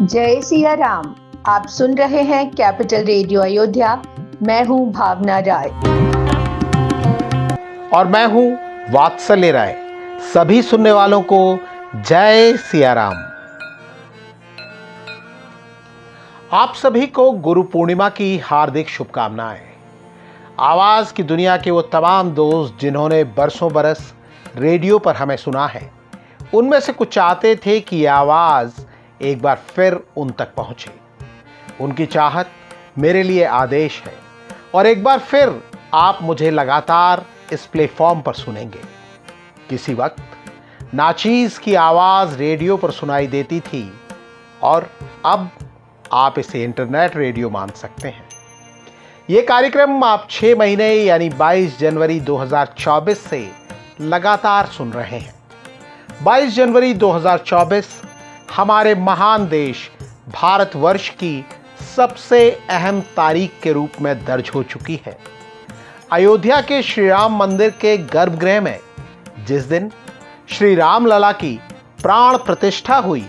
जय सिया राम। आप सुन रहे हैं कैपिटल रेडियो अयोध्या। मैं हूं भावना राय और मैं हूं वात्सल्य राय। सभी सुनने वालों को जय सिया राम। आप सभी को गुरु पूर्णिमा की हार्दिक शुभकामनाएं। आवाज की दुनिया के वो तमाम दोस्त जिन्होंने बरसों बरस रेडियो पर हमें सुना है, उनमें से कुछ चाहते थे कि यह आवाज एक बार फिर उन तक पहुंचे। उनकी चाहत मेरे लिए आदेश है और एक बार फिर आप मुझे लगातार इस प्लेटफॉर्म पर सुनेंगे। किसी वक्त नाचीज की आवाज रेडियो पर सुनाई देती थी और अब आप इसे इंटरनेट रेडियो मान सकते हैं। ये कार्यक्रम आप 6 महीने यानी 22 जनवरी 2024 से लगातार सुन रहे हैं। 22 जनवरी 2024 हमारे महान देश भारतवर्ष की सबसे अहम तारीख के रूप में दर्ज हो चुकी है। अयोध्या के श्री राम मंदिर के गर्भगृह में जिस दिन श्री राम लला की प्राण प्रतिष्ठा हुई,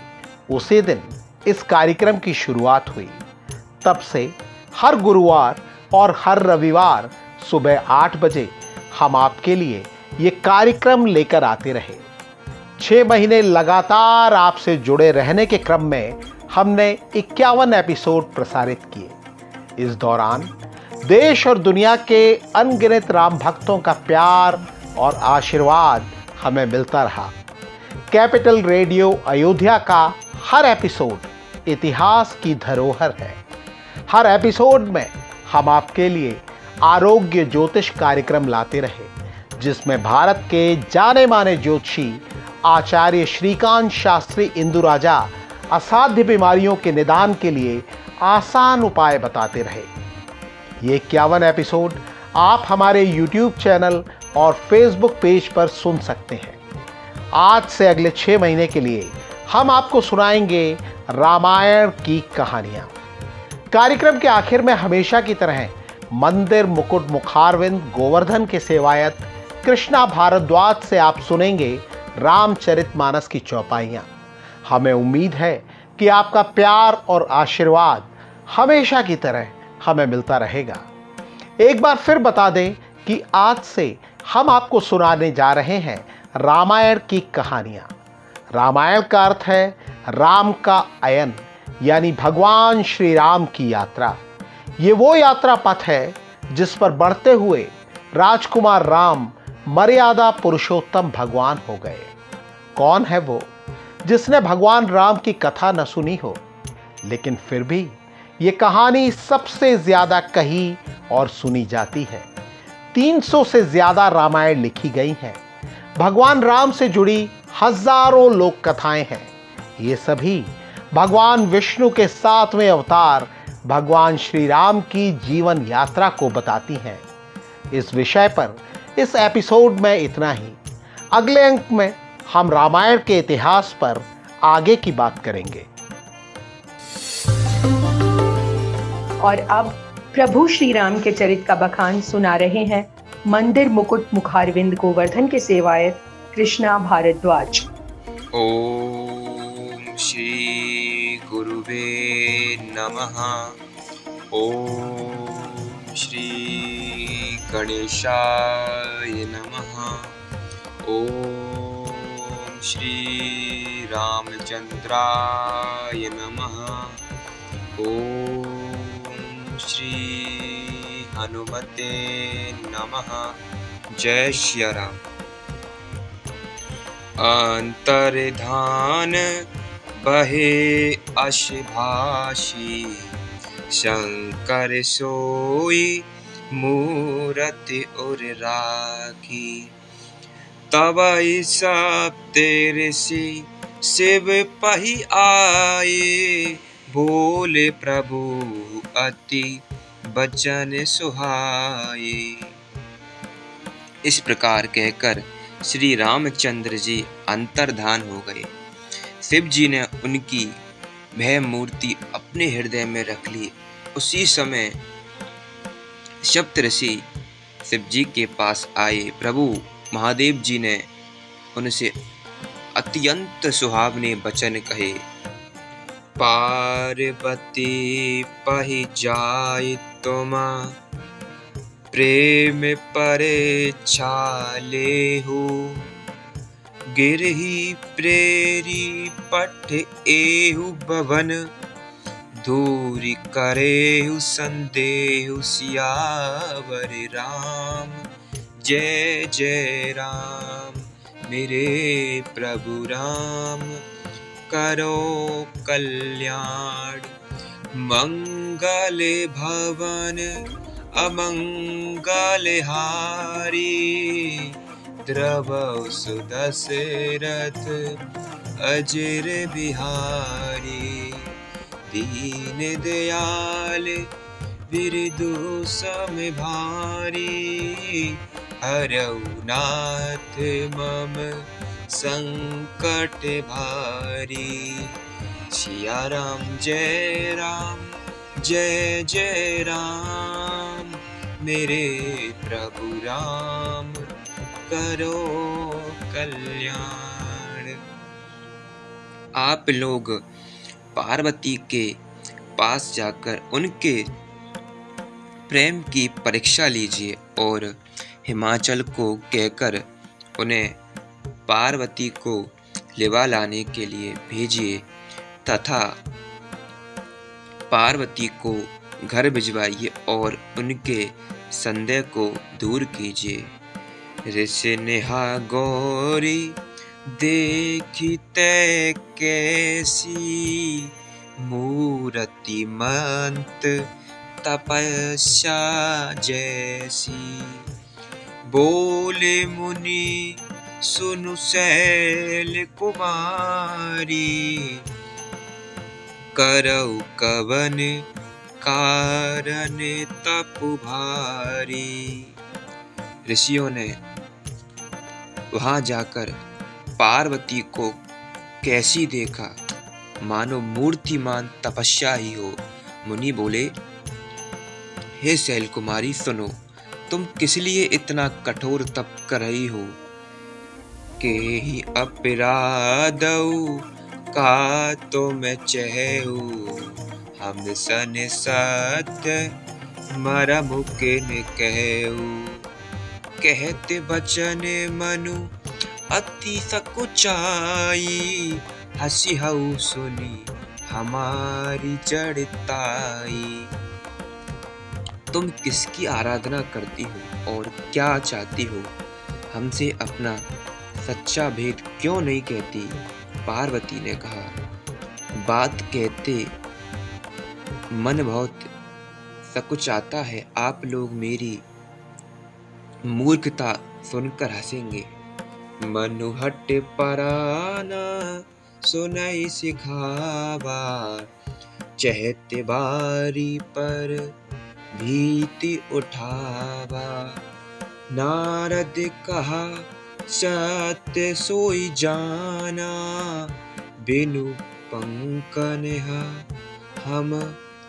उसी दिन इस कार्यक्रम की शुरुआत हुई। तब से हर गुरुवार और हर रविवार सुबह 8 बजे हम आपके लिए ये कार्यक्रम लेकर आते रहे। 6 महीने लगातार आपसे जुड़े रहने के क्रम में हमने 51 एपिसोड प्रसारित किए। इस दौरान देश और दुनिया के अनगिनत राम भक्तों का प्यार और आशीर्वाद हमें मिलता रहा। कैपिटल रेडियो अयोध्या का हर एपिसोड इतिहास की धरोहर है। हर एपिसोड में हम आपके लिए आरोग्य ज्योतिष कार्यक्रम लाते रहे, जिसमें भारत के जाने माने ज्योतिषी आचार्य श्रीकांत शास्त्री इंदु राजा असाध्य बीमारियों के निदान के लिए आसान उपाय बताते रहे। ये 51 एपिसोड आप हमारे YouTube चैनल और Facebook पेज पर सुन सकते हैं। आज से अगले 6 महीने के लिए हम आपको सुनाएंगे रामायण की कहानियां। कार्यक्रम के आखिर में हमेशा की तरह मंदिर मुकुट मुखारविंद गोवर्धन के सेवायत कृष्णा भारद्वाज से आप सुनेंगे रामचरितमानस की चौपाइयां। हमें उम्मीद है कि आपका प्यार और आशीर्वाद हमेशा की तरह हमें मिलता रहेगा। एक बार फिर बता दें कि आज से हम आपको सुनाने जा रहे हैं रामायण की कहानियां। रामायण का अर्थ है राम का अयन, यानी भगवान श्री राम की यात्रा। ये वो यात्रा पथ है जिस पर बढ़ते हुए राजकुमार राम मर्यादा पुरुषोत्तम भगवान हो गए। कौन है वो जिसने भगवान राम की कथा न सुनी हो? लेकिन फिर भी ये कहानी सबसे ज्यादा कही और सुनी जाती है। 300 से ज्यादा रामायण लिखी गई हैं। भगवान राम से जुड़ी हजारों लोक कथाएं हैं। ये सभी भगवान विष्णु के 7वें अवतार भगवान श्री राम की जीवन यात्रा को बताती हैं। इस विषय पर इस एपिसोड में इतना ही। अगले अंक में हम रामायण के इतिहास पर आगे की बात करेंगे। और अब प्रभु श्री राम के चरित का बखान सुना रहे हैं मंदिर मुकुट मुखारविंद गोवर्धन के सेवायत कृष्णा भारद्वाज। ओम श्री गुरुवे नमः। ओम श्री गणेशाय नमः। ओम श्री रामचंद्राय नमः। ओम श्री हनुमते नमः। जय श्री राम। अंतर्धान बहे अशभाषी, शंकर सोई मूरति उर राखी। तब सब ऋषि शिव पही आए, बोले प्रभु अति बचन सुहाए। इस प्रकार कहकर श्री रामचंद्र जी अंतर्धान हो गए। शिव जी ने उनकी भय मूर्ति अपने हृदय में रख ली। उसी समय सप्तऋषि शिव जी के पास आए। प्रभु महादेव जी ने उनसे अत्यंत सुहावने वचन कहे। पार्वती पहि जाय तुम प्रेम परे छालेहु गिरहि प्रेरी पठ एहु भवन दूरी करेहु संदेहु सियावर राम। जय जय राम मेरे प्रभु राम करो कल्याण। मंगल भवन अमंगल हारी द्रवौ सुदशरथ अजर बिहारी। दीन दयाल बिरदु सम भारी हरौ नाथ मम संकट भारी। सिया राम जय जय राम मेरे प्रभु राम करो कल्याण। आप लोग पार्वती के पास जाकर उनके प्रेम की परीक्षा लीजिए और हिमाचल को कहकर उन्हें पार्वती को लिवा लाने के लिए भेजिए तथा पार्वती को घर भिजवाइए और उनके संदेह को दूर कीजिए। ऋषि नेहा गौरी देखिते कैसी मूर्ति मंत तपस्या जैसी। बोले मुनि सुनु शैल कुमारी करौ कवन कारण तप भारी। ऋषियों ने वहां जाकर पार्वती को कैसी देखा मानो मूर्तिमान तपस्या ही हो। मुनि बोले, हे शैल कुमारी सुनो, तुम किस लिए इतना कठोर तप कर रही हो। के ही अपराधौ का तो मैं चहु हम सन सत्य मरम के न कहू। कहते बचन मनु अति सकुचाई हसी हऊ सुनी हमारी जड़ताई। तुम किसकी आराधना करती हो और क्या चाहती हो, हमसे अपना सच्चा भेद क्यों नहीं कहती। पार्वती ने कहा, बात कहते मन बहुत सकुचाता है। आप लोग मेरी मूर्खता सुनकर हंसेंगे। मनु हट पराना सुनई सिखावा चहते बारी पर भीति उठावा। नारद कहा सत्य सोई जाना बिनु पंकन हम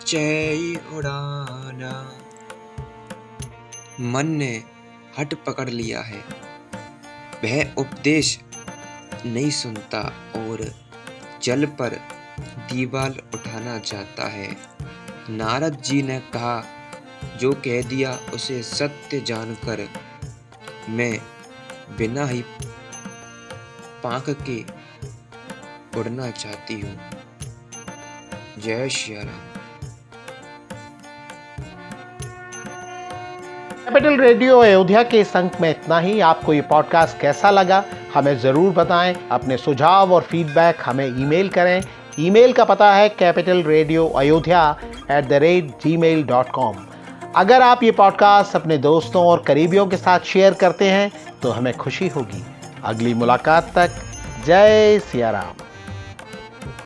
चै उड़ाना। मन ने हट पकड़ लिया है, वह उपदेश नहीं सुनता और जल पर दीवाल उठाना चाहता है। नारद जी ने कहा, जो कह दिया उसे सत्य जानकर मैं बिना ही पांख के उड़ना चाहती हूँ। जय श्री राम। कैपिटल रेडियो अयोध्या के इस अंक में इतना ही। आपको ये पॉडकास्ट कैसा लगा हमें ज़रूर बताएं। अपने सुझाव और फीडबैक हमें ईमेल करें। ईमेल का पता है capitalradioayodhya@gmail.com। अगर आप ये पॉडकास्ट अपने दोस्तों और करीबियों के साथ शेयर करते हैं तो हमें खुशी होगी। अगली मुलाकात तक जय सिया राम।